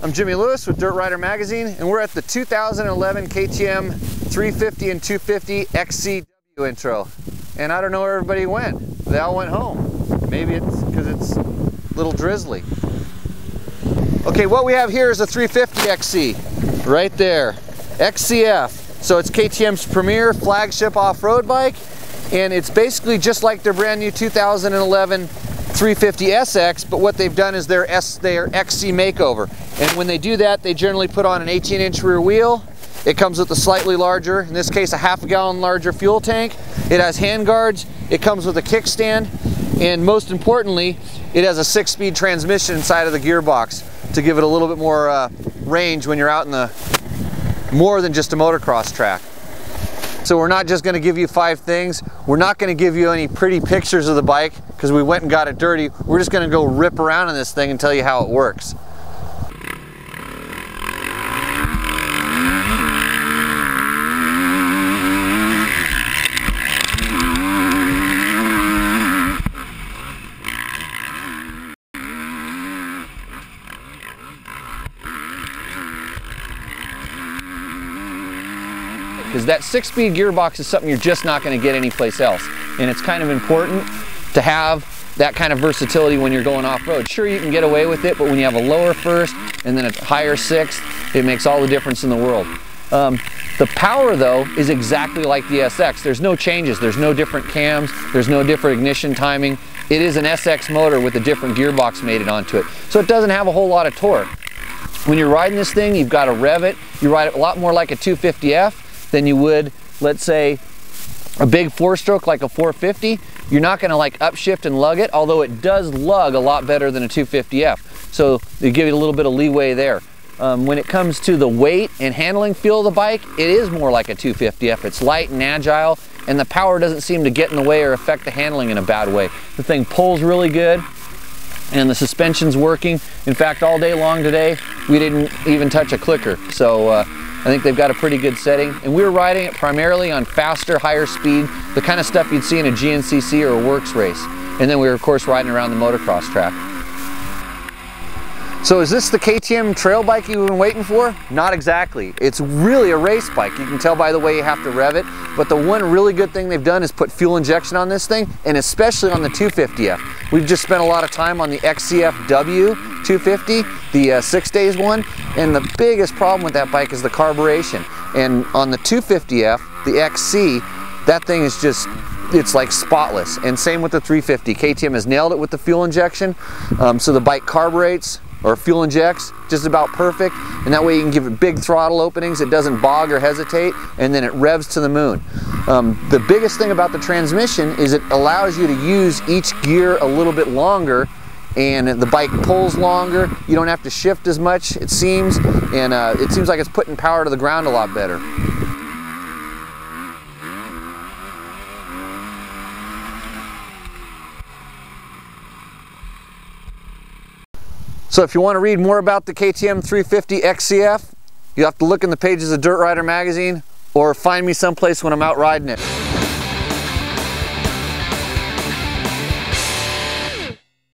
I'm Jimmy Lewis with Dirt Rider Magazine, and we're at the 2011 KTM 350 and 250 XCW intro. And I don't know where everybody went. They all went home. Maybe it's because it's a little drizzly. Okay, what we have here is a 350 XC, right there. XCF. So it's KTM's premier flagship off-road bike, and it's basically just like their brand new 2011 350 SX, but what they've done is their XC makeover. And when they do that, they generally put on an 18-inch rear wheel. It comes with a slightly larger, in this case a half-a-gallon larger fuel tank. It has handguards, it comes with a kickstand, and most importantly, it has a 6-speed transmission inside of the gearbox to give it a little bit more range when you're out in the more than just a motocross track. So we're not just going to give you 5 things. We're not going to give you any pretty pictures of the bike because we went and got it dirty. We're just going to go rip around in this thing and tell you how it works. Because that 6-speed gearbox is something you're just not going to get anyplace else. And it's kind of important to have that kind of versatility when you're going off-road. Sure, you can get away with it, but when you have a lower first and then a higher sixth, it makes all the difference in the world. The power, though, is exactly like the SX. There's no changes. There's no different cams. There's no different ignition timing. It is an SX motor with a different gearbox mated onto it. So it doesn't have a whole lot of torque. When you're riding this thing, you've got to rev it. You ride it a lot more like a 250F than you would, let's say, a big 4-stroke like a 450. You're not going to like upshift and lug it, although it does lug a lot better than a 250F. So they give you a little bit of leeway there. When it comes to the weight and handling feel of the bike, it is more like a 250F. It's light and agile, and the power doesn't seem to get in the way or affect the handling in a bad way. The thing pulls really good, and the suspension's working. In fact, all day long today, we didn't even touch a clicker. So I think they've got a pretty good setting. And we were riding it primarily on faster, higher speed, the kind of stuff you'd see in a GNCC or a works race. And then we were, of course, riding around the motocross track. So is this the KTM trail bike you've been waiting for? Not exactly. It's really a race bike. You can tell by the way you have to rev it. But the one really good thing they've done is put fuel injection on this thing, and especially on the 250F. We've just spent a lot of time on the XCFW 250, the 6 days one, and the biggest problem with that bike is the carburation. And on the 250F, the XC, that thing is just, it's like spotless. And same with the 350. KTM has nailed it with the fuel injection. So the bike carburates or fuel injects just about perfect, and that way you can give it big throttle openings. It doesn't bog or hesitate, and then it revs to the moon. The biggest thing about the transmission is it allows you to use each gear a little bit longer, and the bike pulls longer. You don't have to shift as much, it seems, and it seems like it's putting power to the ground a lot better. So if you want to read more about the KTM 350 XCF, you have to look in the pages of Dirt Rider Magazine or find me someplace when I'm out riding it.